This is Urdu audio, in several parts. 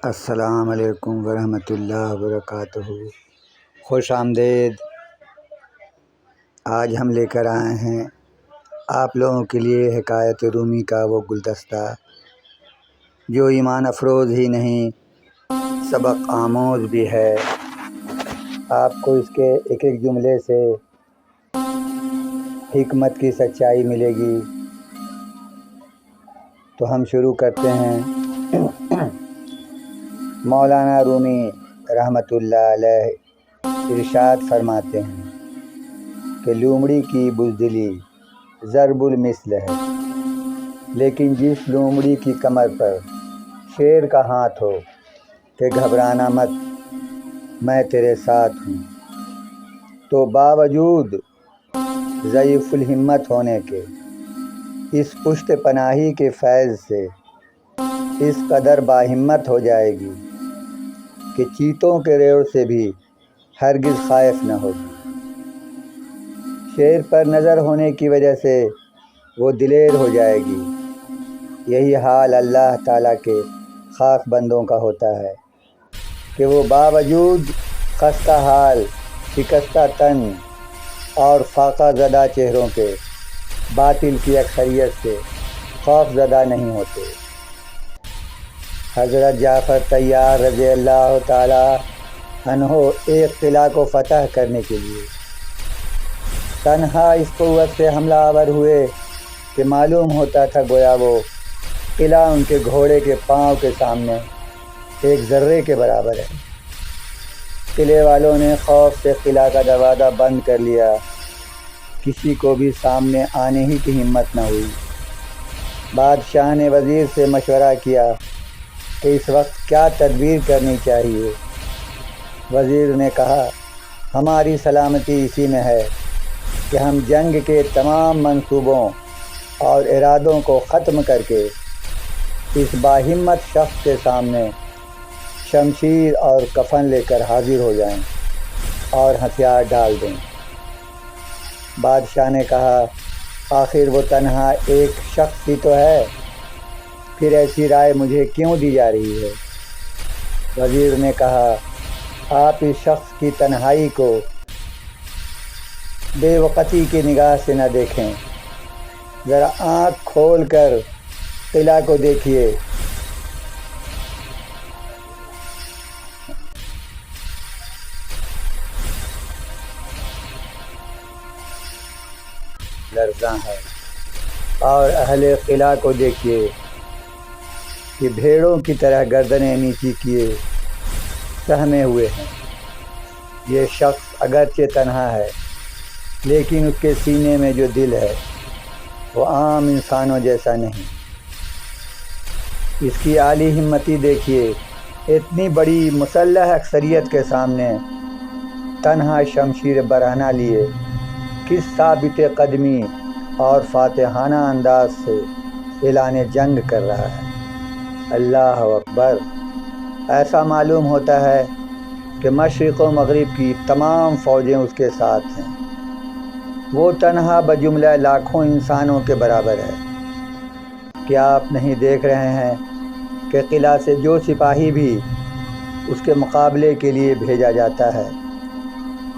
السلام علیکم ورحمۃ اللہ وبرکاتہ۔ خوش آمدید۔ آج ہم لے کر آئے ہیں آپ لوگوں کے لیے حکایت رومی کا وہ گلدستہ جو ایمان افروز ہی نہیں سبق آموز بھی ہے۔ آپ کو اس کے ایک ایک جملے سے حکمت کی سچائی ملے گی۔ تو ہم شروع کرتے ہیں۔ مولانا رومی رحمۃ اللہ علیہ ارشاد فرماتے ہیں کہ لومڑی کی بزدلی ضرب المثل ہے، لیکن جس لومڑی کی کمر پر شیر کا ہاتھ ہو کہ گھبرانا مت، میں تیرے ساتھ ہوں، تو باوجود ضعیف الہمت ہونے کے اس پشت پناہی کے فیض سے اس قدر باہمت ہو جائے گی کہ چیتوں کے ریوڑ سے بھی ہرگز خائف نہ ہوگی۔ شیر پر نظر ہونے کی وجہ سے وہ دلیر ہو جائے گی۔ یہی حال اللہ تعالیٰ کے خاص بندوں کا ہوتا ہے کہ وہ باوجود خستہ حال، شکستہ تن اور فاقہ زدہ چہروں کے باطل کی اکثریت سے خوف زدہ نہیں ہوتے۔ حضرت جعفر طیار رضی اللہ تعالیٰ عنہ ایک قلعہ کو فتح کرنے کے لیے تنہا اس قوت سے حملہ آور ہوئے کہ معلوم ہوتا تھا گویا وہ قلعہ ان کے گھوڑے کے پاؤں کے سامنے ایک ذرے کے برابر ہے۔ قلعے والوں نے خوف سے قلعہ کا دروازہ بند کر لیا، کسی کو بھی سامنے آنے ہی کی ہمت نہ ہوئی۔ بادشاہ نے وزیر سے مشورہ کیا کہ اس وقت کیا تدبیر کرنی چاہیے۔ وزیر نے کہا، ہماری سلامتی اسی میں ہے کہ ہم جنگ کے تمام منصوبوں اور ارادوں کو ختم کر کے اس باہمت شخص کے سامنے شمشیر اور کفن لے کر حاضر ہو جائیں اور ہتھیار ڈال دیں۔ بادشاہ نے کہا، آخر وہ تنہا ایک شخص ہی تو ہے، پھر ایسی رائے مجھے کیوں دی جا رہی ہے؟ وزیر نے کہا، آپ اس شخص کی تنہائی کو بے وقتی کی نگاہ سے نہ دیکھیں، ذرا آنکھ کھول کر قلعہ کو دیکھیے۔ لرزاں ہے، اور اہل قلعہ کو دیکھیے کہ بھیڑوں کی طرح گردنیں نیچی کیے سہمے ہوئے ہیں۔ یہ شخص اگرچہ تنہا ہے، لیکن اس کے سینے میں جو دل ہے وہ عام انسانوں جیسا نہیں۔ اس کی عالی ہمتی دیکھیے، اتنی بڑی مسلح اکثریت کے سامنے تنہا شمشیر برہنہ لیے کس ثابت قدمی اور فاتحانہ انداز سے اعلان جنگ کر رہا ہے۔ اللہ اکبر! ایسا معلوم ہوتا ہے کہ مشرق و مغرب کی تمام فوجیں اس کے ساتھ ہیں۔ وہ تنہا بجملہ لاکھوں انسانوں کے برابر ہے۔ کیا آپ نہیں دیکھ رہے ہیں کہ قلعہ سے جو سپاہی بھی اس کے مقابلے کے لیے بھیجا جاتا ہے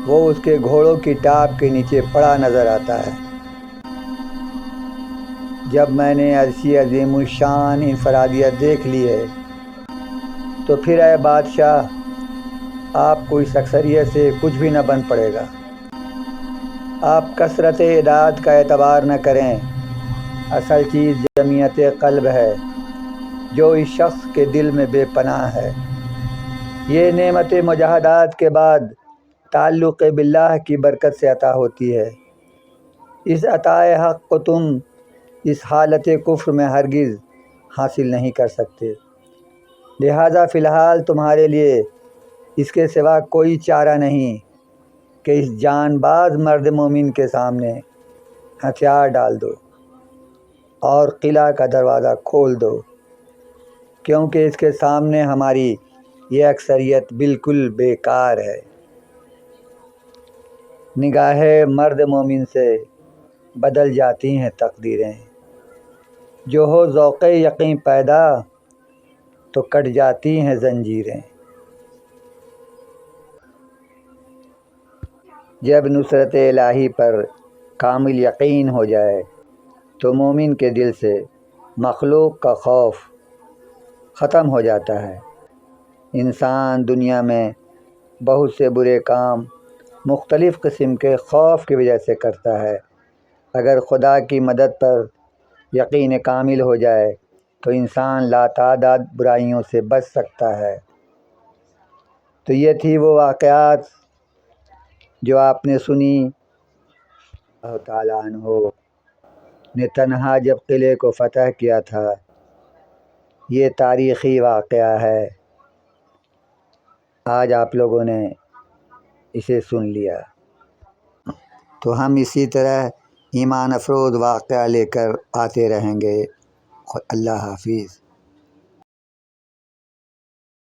وہ اس کے گھوڑوں کی ٹاپ کے نیچے پڑا نظر آتا ہے؟ جب میں نے ایسی عظیم الشان انفرادیت دیکھ لی ہے تو پھر اے بادشاہ، آپ کو اس اکثریت سے کچھ بھی نہ بن پڑے گا۔ آپ کثرت اعداد کا اعتبار نہ کریں، اصل چیز جمعیت قلب ہے جو اس شخص کے دل میں بے پناہ ہے۔ یہ نعمت مجاہدات کے بعد تعلق باللہ کی برکت سے عطا ہوتی ہے۔ اس عطائے حق کو تم اس حالت کفر میں ہرگز حاصل نہیں کر سکتے، لہذا فی الحال تمہارے لیے اس کے سوا کوئی چارہ نہیں کہ اس جان باز مرد مومن کے سامنے ہتھیار ڈال دو اور قلعہ کا دروازہ کھول دو، کیونکہ اس کے سامنے ہماری یہ اکثریت بالکل بیکار ہے۔ نگاہ مرد مومن سے بدل جاتی ہیں تقدیریں، جو ہو ذوق یقین پیدا تو کٹ جاتی ہیں زنجیریں۔ جب نصرت الہی پر کامل یقین ہو جائے تو مومن کے دل سے مخلوق کا خوف ختم ہو جاتا ہے۔ انسان دنیا میں بہت سے برے کام مختلف قسم کے خوف کی وجہ سے کرتا ہے۔ اگر خدا کی مدد پر یقین کامل ہو جائے تو انسان لاتعداد برائیوں سے بچ سکتا ہے۔ تو یہ تھی وہ واقعات جو آپ نے سنی۔ اللہ تعالیٰ عنہ نے تنہا جب قلعے کو فتح کیا تھا، یہ تاریخی واقعہ ہے۔ آج آپ لوگوں نے اسے سن لیا، تو ہم اسی طرح ایمان افروز واقعہ لے کر آتے رہیں گے۔ اللہ حافظ۔